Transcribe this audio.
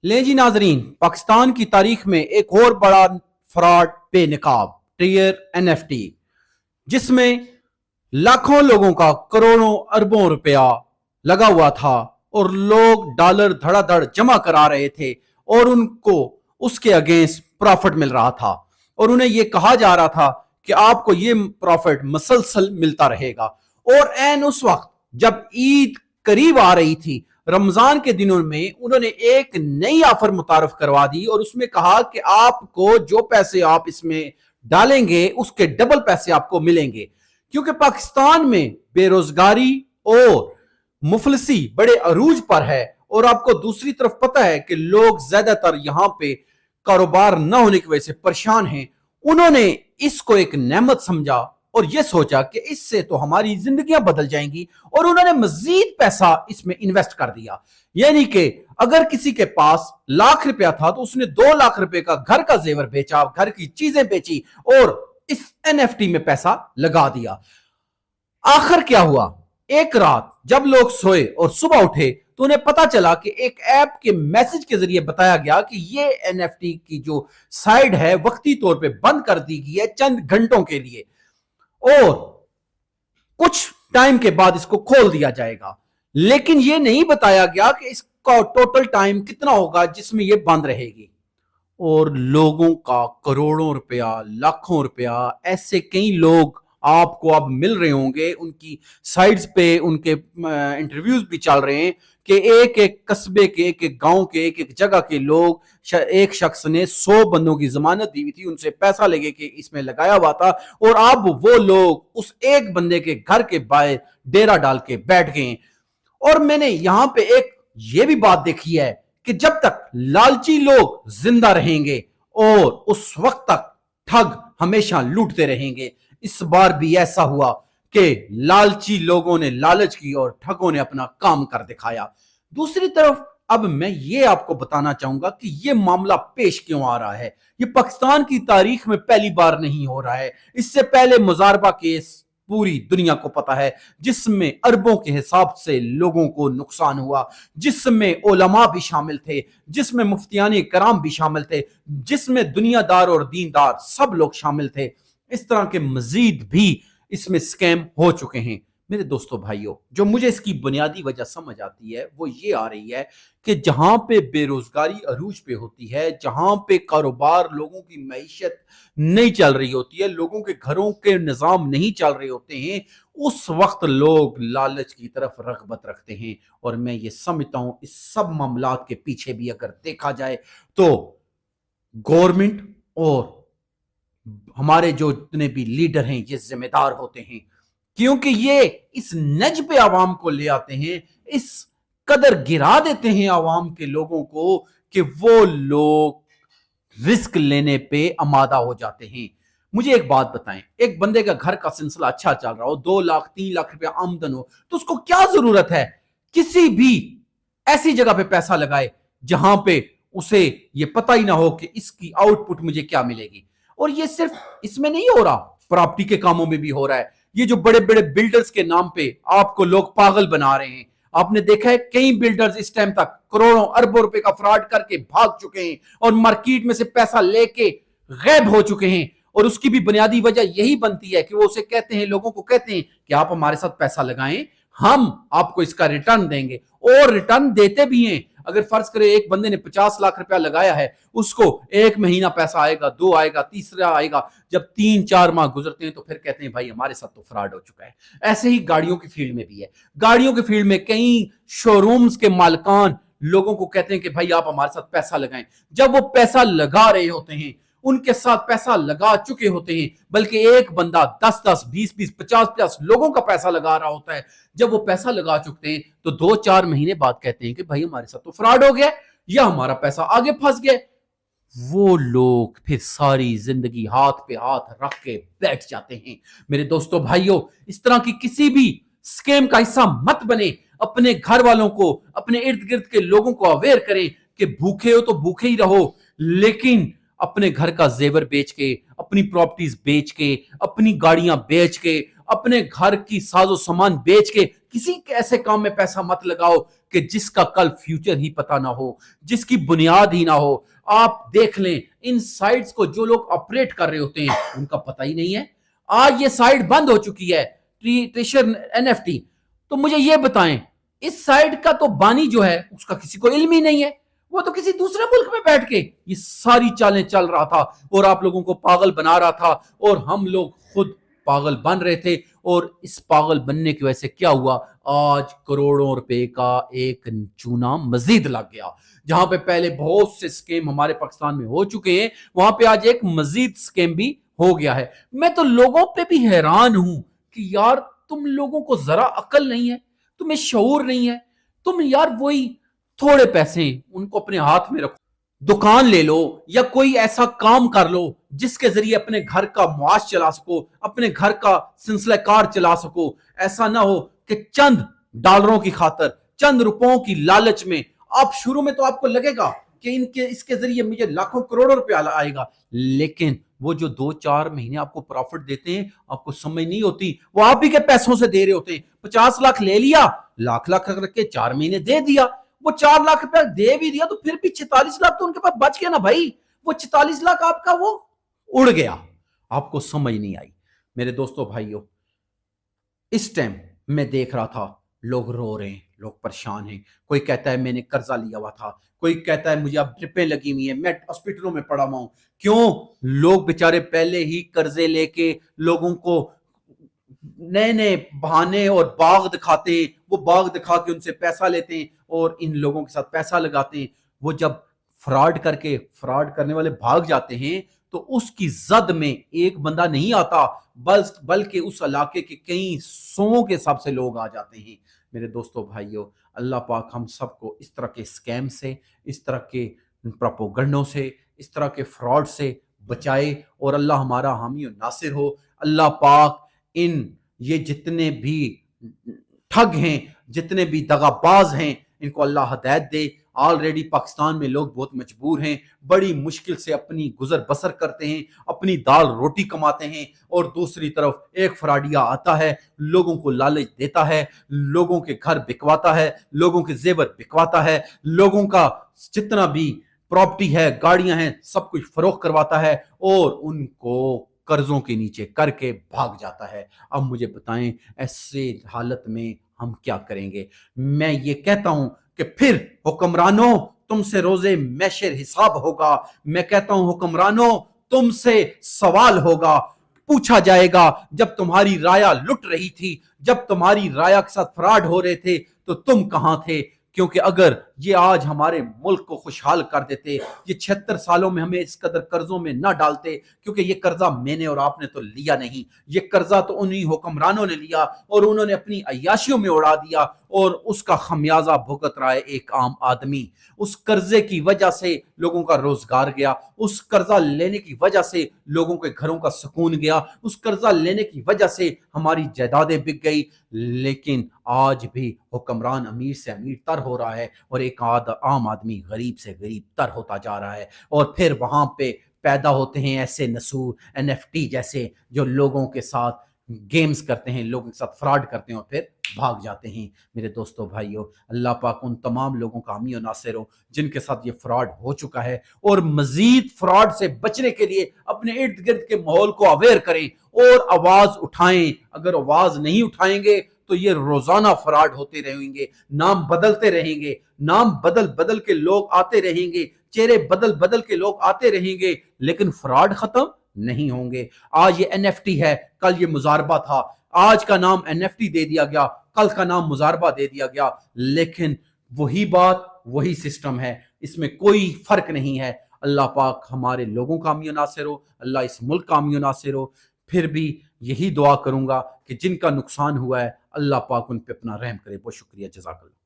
ले जी नाजरीन, पाकिस्तान की तारीख में एक और बड़ा फ्रॉड बेनकाब टीयर एनएफटी, जिसमें लाखों लोगों का करोड़ों अरबों रुपया लगा हुआ था और लोग डॉलर धड़ाधड़ जमा करा रहे थे और उनको उसके अगेंस्ट प्रॉफिट मिल रहा था और उन्हें यह कहा जा रहा था कि आपको ये प्रॉफिट मसलसल मिलता रहेगा। और एन उस वक्त जब ईद करीब आ रही थी, रमजान के दिनों में, उन्होंने एक नई ऑफर मुतारफ करवा दी और उसमें कहा कि आपको जो पैसे आप इसमें डालेंगे उसके डबल पैसे आपको मिलेंगे, क्योंकि पाकिस्तान में बेरोजगारी और मुफलसी बड़े अरूज पर है। और आपको दूसरी तरफ पता है कि लोग ज्यादातर यहां पे कारोबार न होने की वजह से परेशान हैं। उन्होंने इसको एक नेमत समझा और यह सोचा कि इससे तो हमारी जिंदगियां बदल जाएंगी और उन्होंने मजीद पैसा इसमें इन्वेस्ट कर दिया। यानी कि अगर किसी के पास लाख रुपया था तो उसने 2 लाख रुपए का घर का जेवर बेचा, घर की चीजें बेची और इस एनएफटी में पैसा लगा दिया। आखिर क्या हुआ, एक रात जब लोग सोए और सुबह उठे तो उन्हें पता चला कि एक ऐप के मैसेज के जरिए बताया गया कि ये एनएफटी की जो साइट है वक्ती तौर पे बंद कर दी गई है चंद घंटों के लिए और कुछ टाइम के बाद इसको खोल दिया जाएगा। लेकिन यह नहीं बताया गया कि इसका टोटल टाइम कितना होगा जिसमें यह बंद रहेगी। और लोगों का करोड़ों रुपया, लाखों रुपया, ऐसे कई लोग आपको अब मिल रहे होंगे, उनकी साइट्स पे उनके इंटरव्यूज भी चल रहे हैं कि एक एक कस्बे के, एक एक गांव के, एक एक जगह के लोग, एक शख्स ने 100 बंदों की जमानत दी हुई थी, उनसे पैसा लेके के इसमें लगाया हुआ था और अब वो लोग उस एक बंदे के घर के बाहर डेरा डाल के बैठ गए। और मैंने यहां पे एक ये भी बात देखी है कि जब तक लालची लोग जिंदा रहेंगे और उस वक्त तक ठग हमेशा लूटते रहेंगे। इस बार भी ऐसा हुआ कि लालची लोगों ने लालच की और ठगों ने अपना काम कर दिखाया। दूसरी तरफ अब मैं ये आपको बताना चाहूंगा कि ये मामला पेश क्यों आ रहा है। ये पाकिस्तान की तारीख में पहली बार नहीं हो रहा है। इससे पहले मुजारबा केस पूरी दुनिया को पता है, जिसमें अरबों के हिसाब से लोगों को नुकसान हुआ, जिसमें उलमा भी शामिल थे, जिसमें मुफ्तियाने कराम भी शामिल थे, जिसमें दुनियादार और दीनदार सब लोग शामिल थे। इस तरह के मजीद भी इसमें स्कैम हो चुके हैं। मेरे दोस्तों भाइयों, जो मुझे इसकी बुनियादी वजह समझ आती है वो ये आ रही है कि जहां पे बेरोजगारी अरूज पे होती है, जहां पे कारोबार, लोगों की मैशत नहीं चल रही होती है, लोगों के घरों के निजाम नहीं चल रहे होते हैं, उस वक्त लोग लालच की तरफ रगबत रखते हैं। और मैं ये समझता हूं इस सब मामलात के पीछे भी अगर देखा जाए तो गवर्नमेंट और हमारे जो जितने भी लीडर हैं ये जिम्मेदार होते हैं, क्योंकि ये इस नज पे आवाम को ले आते हैं, इस कदर गिरा देते हैं आवाम के लोगों को कि वो लोग रिस्क लेने पे आमादा हो जाते हैं। मुझे एक बात बताएं, एक बंदे का घर का सिलसिला अच्छा चल रहा हो, 2 लाख 3 लाख रुपया आमदन हो, तो उसको क्या जरूरत है किसी भी ऐसी जगह पे पैसा लगाए जहां पे उसे ये पता ही ना हो कि इसकी आउटपुट मुझे क्या मिलेगी। और ये सिर्फ इसमें नहीं हो रहा, प्रॉपर्टी के कामों में भी हो रहा है। ये जो बड़े बड़े बिल्डर्स के नाम पे आपको लोग पागल बना रहे हैं, आपने देखा है कई बिल्डर्स इस टाइम तक करोड़ों अरबों रुपए का फ्रॉड करके भाग चुके हैं और मार्केट में से पैसा लेके गायब हो चुके हैं। और उसकी भी बुनियादी वजह यही बनती है कि वो उसे कहते हैं, लोगों को कहते हैं कि आप हमारे साथ पैसा लगाएं, हम आपको इसका रिटर्न देंगे, और रिटर्न देते भी हैं। अगर फर्ज करें एक बंदे ने 50 लाख रुपया लगाया है, उसको 1 महीना पैसा आएगा, 2 आएगा, तीसरा आएगा। जब 3-4 माह गुजरते हैं तो फिर कहते हैं भाई हमारे साथ तो फ्रॉड हो चुका है। ऐसे ही गाड़ियों की फील्ड में भी है। गाड़ियों की फील्ड में कई शोरूम्स के मालिकान लोगों को कहते हैं कि भाई आप हमारे साथ पैसा लगाएं। जब वो पैसा लगा रहे होते हैं, उनके साथ पैसा लगा चुके होते हैं, बल्कि एक बंदा 10-10, 20-20, 50-50 लोगों का पैसा लगा रहा होता है। जब वो पैसा लगा चुकते हैं तो 2-4 महीने बाद कहते हैं कि भाई हमारे साथ तो फ्रॉड हो गया या हमारा पैसा आगे फंस गया। वो लोग फिर सारी जिंदगी हाथ पे हाथ रख के बैठ जाते हैं। मेरे दोस्तों भाइयों, इस तरह की किसी भी स्कैम का हिस्सा मत बने। अपने घर वालों को, अपने इर्द गिर्द के लोगों को अवेयर करें कि भूखे हो तो भूखे ही रहो, लेकिन अपने घर का जेवर बेच के, अपनी प्रॉपर्टीज बेच के, अपनी गाड़ियां बेच के, अपने घर की साजो सामान बेच के किसी ऐसे काम में पैसा मत लगाओ कि जिसका कल फ्यूचर ही पता ना हो, जिसकी बुनियाद ही ना हो। आप देख लें इन साइट्स को जो लोग ऑपरेट कर रहे होते हैं उनका पता ही नहीं है। आज ये साइट बंद हो चुकी है ट्रेजर एनएफटी, तो मुझे ये बताएं इस साइट का तो बानी जो है उसका किसी को इल्म ही नहीं है, वो तो किसी दूसरे मुल्क में बैठ के ये सारी चालें चल रहा था और आप लोगों को पागल बना रहा था और हम लोग खुद पागल बन रहे थे। और इस पागल बनने की वजह से क्या हुआ, आज करोड़ों रुपए का एक चूना मजीद लग गया। जहां पे पहले बहुत से स्कीम हमारे पाकिस्तान में हो चुके हैं, वहां पे आज एक मजीद स्कीम भी हो गया है। मैं तो लोगों पे भी हैरान हूं कि यार तुम लोगों को जरा अकल नहीं है, तुम्हें शऊर नहीं है। तुम यार वही थोड़े पैसे उनको अपने हाथ में रखो, दुकान ले लो या कोई ऐसा काम कर लो जिसके जरिए अपने घर का मुआश चला सको, अपने घर का सिलसिला कार चला सको। ऐसा ना हो कि चंद डॉलरों की खातर, चंद रुपयों की लालच में आप शुरू में तो आपको लगेगा कि इसके जरिए मुझे लाखों करोड़ों रुपया आएगा, लेकिन वो जो 2-4 महीने आपको प्रॉफिट देते हैं आपको समझ नहीं होती, वो आप ही के पैसों से दे रहे होते हैं। 50 लाख ले लिया, लाख लाख रख के 4 महीने दे दिया, वो 4 लाख रुपया दे भी दिया तो फिर भी 46 लाख तो उनके पास बच गया ना भाई। वो 44 लाख आपका वो उड़ गया, आपको समझ नहीं आई। मेरे दोस्तों भाइयों, इस टाइम मैं देख रहा था लोग रो रहे हैं, लोग परेशान हैं। कोई कहता है मैंने कर्जा लिया हुआ था, कोई कहता है मुझे अब ड्रिपें लगी हुई है, मैं हॉस्पिटलों में पड़ा हुआ हूं। क्यों? लोग बेचारे पहले ही कर्जे लेके लोगों को नए नए बहाने और बाग दिखाते हैं, वो बाग दिखा के उनसे पैसा लेते हैं और इन लोगों के साथ पैसा लगाते हैं। वो जब फ्रॉड करने वाले भाग जाते हैं तो उसकी जद में एक बंदा नहीं आता, बल्कि उस इलाके के कई सौ के हिसाब से लोग आ जाते हैं। मेरे दोस्तों भाइयों, अल्लाह पाक हम सबको इस तरह के स्कैम से, इस तरह के प्रोपोगंडों से, इस तरह के फ्रॉड से बचाए और अल्लाह हमारा हामी और नासिर हो। अल्लाह पाक इन ये जितने भी ठग हैं, जितने भी दगाबाज हैं, इनको अल्लाह हिदायत दे। ऑलरेडी पाकिस्तान में लोग बहुत मजबूर हैं, बड़ी मुश्किल से अपनी गुजर बसर करते हैं, अपनी दाल रोटी कमाते हैं, और दूसरी तरफ एक फ्राडिया आता है, लोगों को लालच देता है, लोगों के घर बिकवाता है, लोगों के जेवर बिकवाता है, लोगों का जितना भी प्रॉपर्टी है, गाड़ियां हैं, सब कुछ फरोख्त करवाता है और उनको कर्जों के नीचे करके भाग जाता है। अब मुझे बताएं ऐसे हालत में हम क्या करेंगे? मैं ये कहता हूं कि फिर हुक्मरानों तुमसे रोजे मैशर हिसाब होगा। मैं कहता हूं हुक्मरानों तुमसे सवाल होगा, पूछा जाएगा। जब तुम्हारी राया लुट रही थी, जब तुम्हारी राया के साथ फ्रॉड हो रहे थे तो तुम कहां थे? क्योंकि अगर ये आज हमारे मुल्क को खुशहाल कर देते, ये 76 सालों में हमें इस कदर कर्जों में ना डालते, क्योंकि ये कर्जा मैंने और आपने तो लिया नहीं, ये कर्जा तो उन्हीं हुक्मरानों ने लिया और उन्होंने अपनी अय्याशियों में उड़ा दिया और उसका खमियाजा भुगत रहा है एक आम आदमी। उस कर्जे की वजह से लोगों का रोजगार गया, उस कर्जा लेने की वजह से लोगों के घरों का सुकून गया, उस कर्जा लेने की वजह से हमारी जायदादें बिक गई। लेकिन आज भी हुक्मरान अमीर से अमीर तर हो रहा है और एक आम आदमी गरीब से गरीब तर होता जा रहा है। और फिर वहां पे पैदा होते हैं ऐसे नसूर एनएफटी जैसे जो लोगों के साथ गेम्स करते हैं, लोगों के साथ फ्रॉड करते हैं और फिर भाग जाते हैं। मेरे दोस्तों भाइयों, अल्लाह पाक उन तमाम लोगों का हामी और नासिर हो जिनके साथ ये फ्रॉड हो चुका है, और मजीद फ्रॉड से बचने के लिए अपने इर्द गिर्द के माहौल को अवेयर करें और आवाज उठाएं। अगर आवाज नहीं उठाएंगे तो ये रोजाना फ्रॉड होते रहेंगे, नाम बदलते रहेंगे, नाम बदल बदल के लोग आते रहेंगे, चेहरे बदल बदल के लोग आते रहेंगे, लेकिन फ्रॉड खत्म नहीं होंगे। आज ये एनएफटी है, कल ये मुजारबा था, आज का नाम एनएफटी दे दिया गया, कल का नाम मुजारबा दे दिया गया, लेकिन वही बात वही सिस्टम है, इसमें कोई फर्क नहीं है। अल्लाह पाक हमारे लोगों का हामी और नासिर हो, अल्लाह इस मुल्क का हामी और नासिर हो। फिर भी यही दुआ करूंगा कि जिनका नुकसान हुआ है अल्लाह पाक उन पे अपना रहम करे। बहुत शुक्रिया, जज़ाकल्लाह।